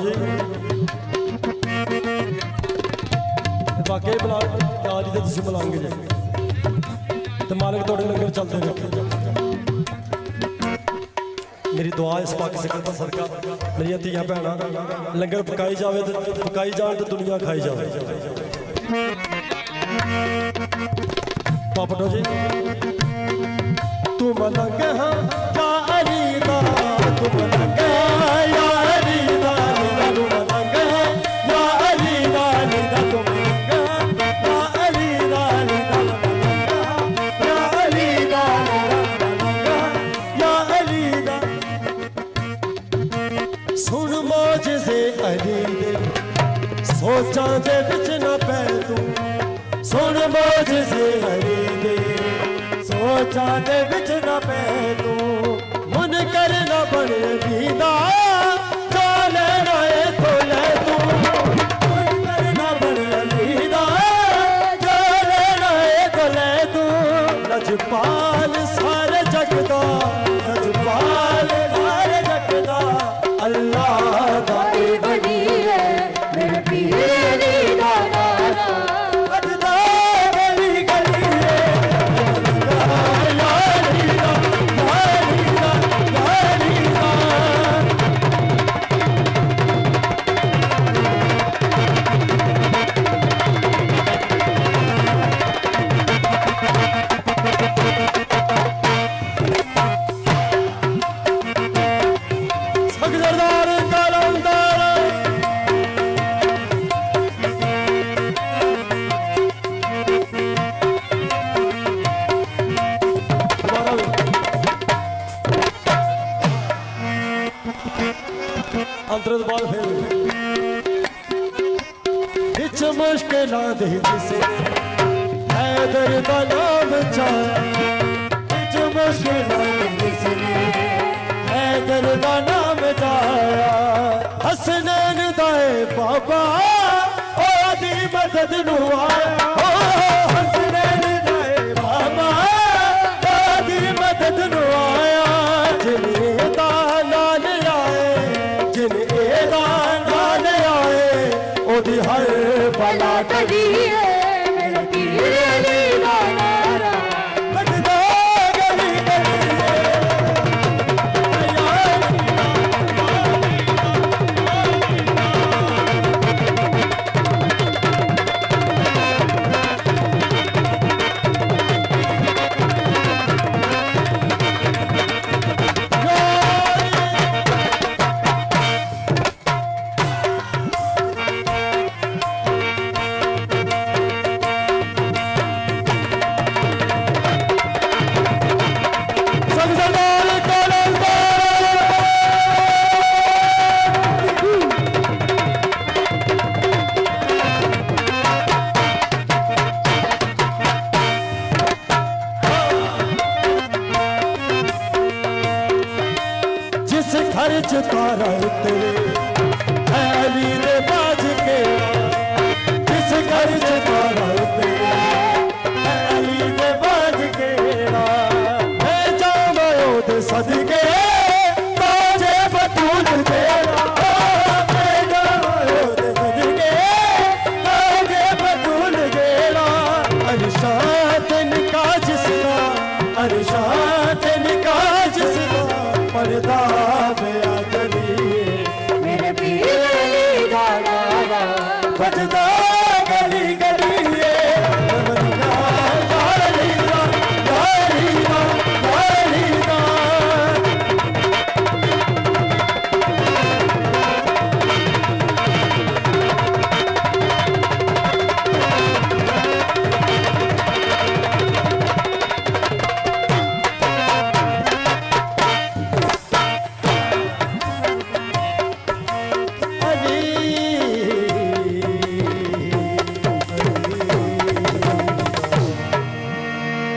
जी वाकई नाल ही तुसीं बुलाओगे जी तो मालिक तुहाडे लंगर चलते रखे। मेरी दुआ इस पाक सिखर दा सदका मेरियां धीआं भैणां लंगर पकाई जाए तो पकाई जाए तो दुनिया खाई जाए। पापटो जी तू मलंग हाँ या अली दा तू मलंग या अली दा तू मलंग या अली दा तू मलंग या अली दा या अली दा या अली दा। सुन मौजज़े अली दे सोचां दे विच ना पै तू सुन मौजज़े अली दे सोचां दे विच ना पै तू मन कर ना बने दीदा जा लेना है तो ले तू मन कर ना बने दीदा जा लेना है तो ले तू। लजपाल सारे जगदा लजपाल सारे जगदा अल्लाह दा वली है मेरे पीर अली दा नारा बजदा गली गली है या अली दा या अली दा या अली दा। सगदरदार कलंदर अंतर बाल फिर बिच मुश्किलां दे जिसे हैदर दा नाम चाया बिच मुश्किलां दे जिसे हैदर दा नाम चाया हसनैन दाए बाबा ओदी मदद नू आया हसनैन दाए बाबा ओदी मदद नू आया जिन्हें दा नाल आए जिन्हें दा नाल आए ओदी हर बला टली है मेरे पीर अली दा नारा बजदा गली गली है या अली दा, सगदरदार कलंदर जिस घर च तारा उतरे है अली दे बाज के जिस घर च तारा उतरे है अली दे बाज के मैं जावां ओदे सदके ताजे बतूल तेरा मैं जावां ओदे सदके ताजे बतूल तेरा अरशात निकाह जिसका अरशात निकाह जिसका पर्दा पे आ गली मेरे पीर अली दा नारा बजदा